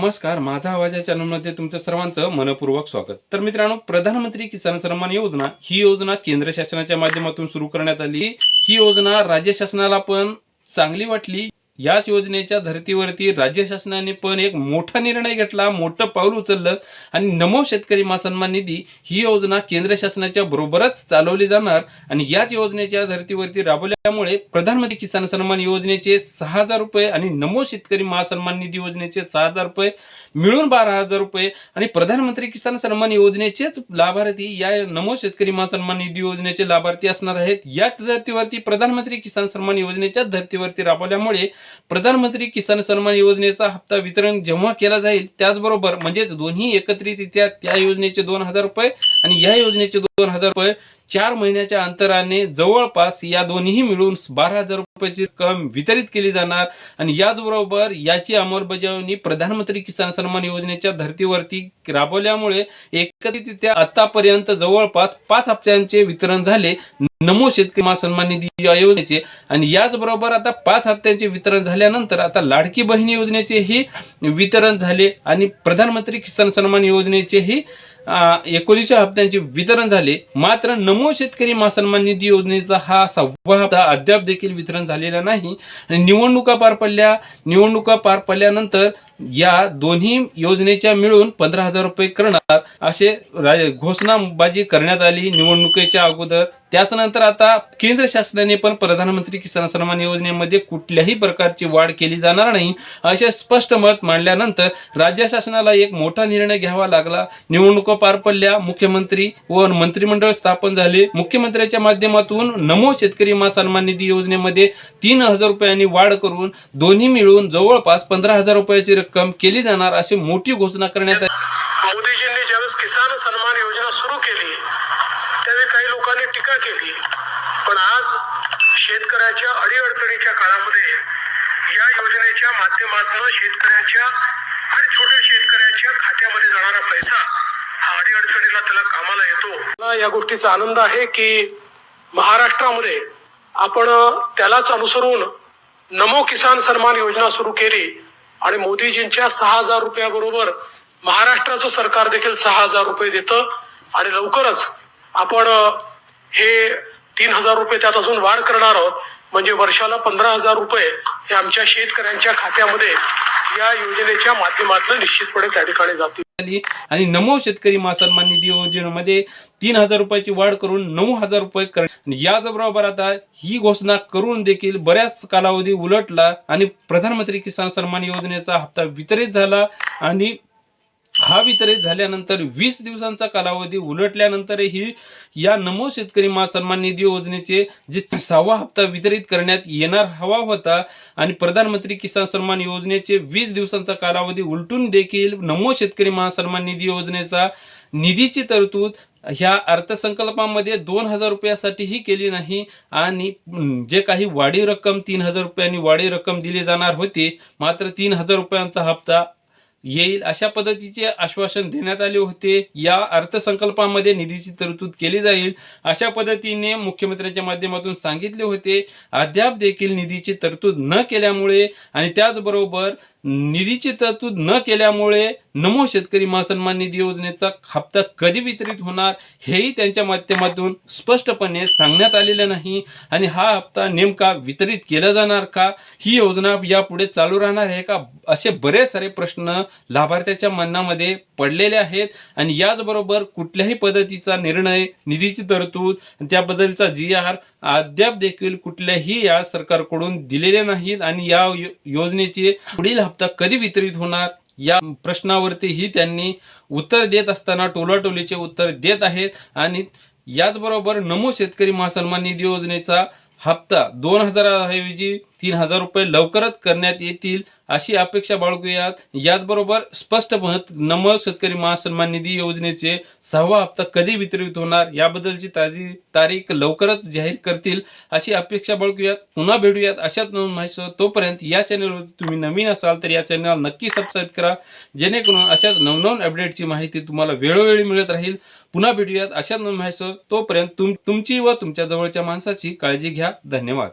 नमस्कार, माझा आवाज या चॅनलमध्ये तुमचं सर्वांचं मनपूर्वक स्वागत। तर मित्रांनो, प्रधानमंत्री किसान सन्मान योजना ही योजना केंद्र शासनाच्या माध्यमातून सुरू करण्यात आली। ही योजना राज्य शासनाला पण चांगली वाटली। याच योजनेच्या धर्तीवरती राज्य शासनाने पण एक मोठा निर्णय घेतला, मोठं पाऊल उचललं आणि नमो शेतकरी सन्मान निधी ही योजना केंद्र शासनाच्या बरोबरच चालवली जाणार आणि याच योजनेच्या धर्तीवरती राबवल्यामुळे प्रधानमंत्री किसान सन्मान योजनेचे 6,000 रुपये आणि नमो शेतकरी सन्मान निधी योजनेचे 6,000 रुपये मिळून 12,000 रुपये आणि प्रधानमंत्री किसान सन्मान योजनेचेच लाभार्थी या नमो शेतकरी सन्मान निधी योजनेचे लाभार्थी असणार आहेत। याच धर्तीवरती प्रधानमंत्री किसान सन्मान योजनेच्या धर्तीवरती राबवल्यामुळे प्रधानमंत्री किसान सन्मान योजनेचा हप्ता वितरण जेव्हा केला जाईल त्याचबरोबर म्हणजे दोन्ही एकत्रितरित्या त्या योजनेचे 2,000 रुपये आणि या योजनेचे 2,000 रुपये 4 महिन्याच्या अंतराने जवळपास या दोन्ही मिळून 12,000 रुपयाची रक्कम वितरित केली जाणार आणि याचबरोबर याची अंमलबजावणी प्रधानमंत्री किसान सन्मान योजनेच्या धर्तीवरती राबवल्यामुळे एकत्रितरित्या आतापर्यंत जवळपास 5 हप्त्यांचे वितरण झाले नमो शेतकरी सन्मान निधी योजनेचे आणि याचबरोबर आता 5 हप्त्यांचे वितरण झाल्यानंतर आता लाडकी बहीण योजनेचेही वितरण झाले आणि प्रधानमंत्री किसान सन्मान योजनेचेही 19 हप्त्यांचे वितरण झाले। मात्र नमो शेतकरी सन्मान निधी योजनेचा हा 6वा हप्ता अद्याप देखील वितरण झालेला नाही आणि निवडणुका पार पडल्यानंतर या दोन्ही योजनेच्या मिळून 15,000 रुपये करणार असे घोषणाबाजी करण्यात आली निवडणुकीच्या अगोदर। त्यानंतर आता केंद्र शासनाने पण प्रधानमंत्री किसान सन्मान योजनेमध्ये कुठल्याही प्रकारची वाढ केली जाणार नाही असे स्पष्ट मत मांडल्यानंतर राज्य शासनाला एक मोठा निर्णय घ्यावा लागला। निवडणुका पार पडल्या, मुख्यमंत्री व मंत्रिमंडळ स्थापन झाले। मुख्यमंत्र्यांच्या माध्यमातून नमो शेतकरी सन्मान निधी योजनेमध्ये 3,000 रुपयांनी वाढ करून दोन्ही मिळून जवळपास 15,000 रुपयाची रक्कम केली जाणार अशी मोठी घोषणा करण्यात आली। मोदीजींनी ज्यावेळेस किसान सन्मान योजना सुरू केली त्यावेळी काही लोकांनी टीका केली, पण आज शेतकऱ्याच्या अडीअडचणीच्या काळामध्ये या योजनेच्या माध्यमातून शेतकऱ्याच्या आणि छोट्या शेतकऱ्याच्या खात्यामध्ये जाणारा पैसा हा अडीअडचणीला त्याला कामाला येतो। मला या गोष्टीचा आनंद आहे की महाराष्ट्रामध्ये आपण त्यालाच अनुसरून नमो किसान सन्मान योजना सुरू केली आणि मोदीजींच्या 6,000 रुपयाबरोबर महाराष्ट्राचं सरकार देखील 6,000 रुपये देतं आणि लवकरच आपण हे 3,000 रुपये त्यात अजून वाढ करणार आहोत, म्हणजे वर्षाला 15,000 रुपये हे आमच्या शेतकऱ्यांच्या खात्यामध्ये या योजनेच्या माध्यमातून निश्चितपणे त्या ठिकाणी जातील आणि नमो शेतकरी सन्मान निधी योजनेमध्ये 3,000 रुपयाची वाढ करून 9,000 रुपये करण्यात। याचबरोबर आता ही घोषणा करून देखील बऱ्याच कालावधी उलटला आणि प्रधानमंत्री किसान सन्मान योजनेचा हप्ता वितरित झाला आणि हा वितरित झाल्यानंतर 20 दिवसांचा कालावधी उलटल्यानंतरही या नमो शेतकरी सन्मान निधी योजनेचे जे 6वा हप्ता वितरित करण्यात येणार हवा होता आणि प्रधानमंत्री किसान सन्मान योजनेचे 20 दिवसांचा कालावधी उलटून देखील नमो शेतकरी सन्मान निधी योजनेचा निधीची तरतूद ह्या अर्थसंकल्पामध्ये 2,000 रुपयासाठीही केली नाही आणि जे काही वाढीव रक्कम 3,000 रुपयांनी वाढीव रक्कम दिली जाणार होती, मात्र 3,000 रुपयांचा हप्ता येईल अशा पद्धतीचे आश्वासन देण्यात आले होते। या अर्थसंकल्पामध्ये निधीची तरतूद केली जाईल अशा पद्धतीने मुख्यमंत्र्यांच्या माध्यमातून सांगितले होते। अद्याप देखील निधीची तरतूद न केल्यामुळे आणि त्याचबरोबर निधीची तरतूद न केल्यामुळे नमो शेतकरी सन्मान निधी योजनेचा हप्ता कधी वितरित होणार हेही त्यांच्या माध्यमातून स्पष्टपणे सांगण्यात आलेलं नाही आणि हा हप्ता नेमका वितरित केला जाणार का, ही योजना यापुढे चालू राहणार आहे का, असे बरेच सारे प्रश्न लाभार्थ्याच्या मनामध्ये पडलेले आहेत आणि याचबरोबर कुठल्याही पद्धतीचा निर्णय, निधीची तरतूद त्याबद्दलचा GR अद्याप देखील कुठल्याही या सरकारकडून दिलेले नाहीत आणि या योजनेचे पुढील हप्ता कधी वितरित होणार या प्रश्नावरतीही त्यांनी उत्तर देत असताना टोलाटोलीचे उत्तर देत आहेत आणि याचबरोबर नमो शेतकरी सन्मान निधी योजनेचा हप्ता 2,000 ऐवजी 3,000 रुपये लवकरच करण्यात येतील अशी अपेक्षा बाळगूयात। याचबरोबर स्पष्ट मत नमो शेतकरी सन्मान निधी योजनेचे 6वा हप्ता कधी वितरित होणार याबद्दलची तारीख लवकरच जाहीर करतील अशी अपेक्षा बाळगूयात। पुन्हा भेटूयात अशाच नवीन माहिती। तोपर्यंत या चॅनलवर तुम्ही नवीन असाल तर या चॅनल नक्की सबस्क्राईब करा, जेणेकरून अशाच नवनवीन अपडेटची माहिती तुम्हाला वेळोवेळी मिळत राहील। पुन्हा भेटूयात अशाच नवीन माहिती। तोपर्यंत तुमची व तुमच्या जवळच्या माणसाची काळजी घ्या। धन्यवाद।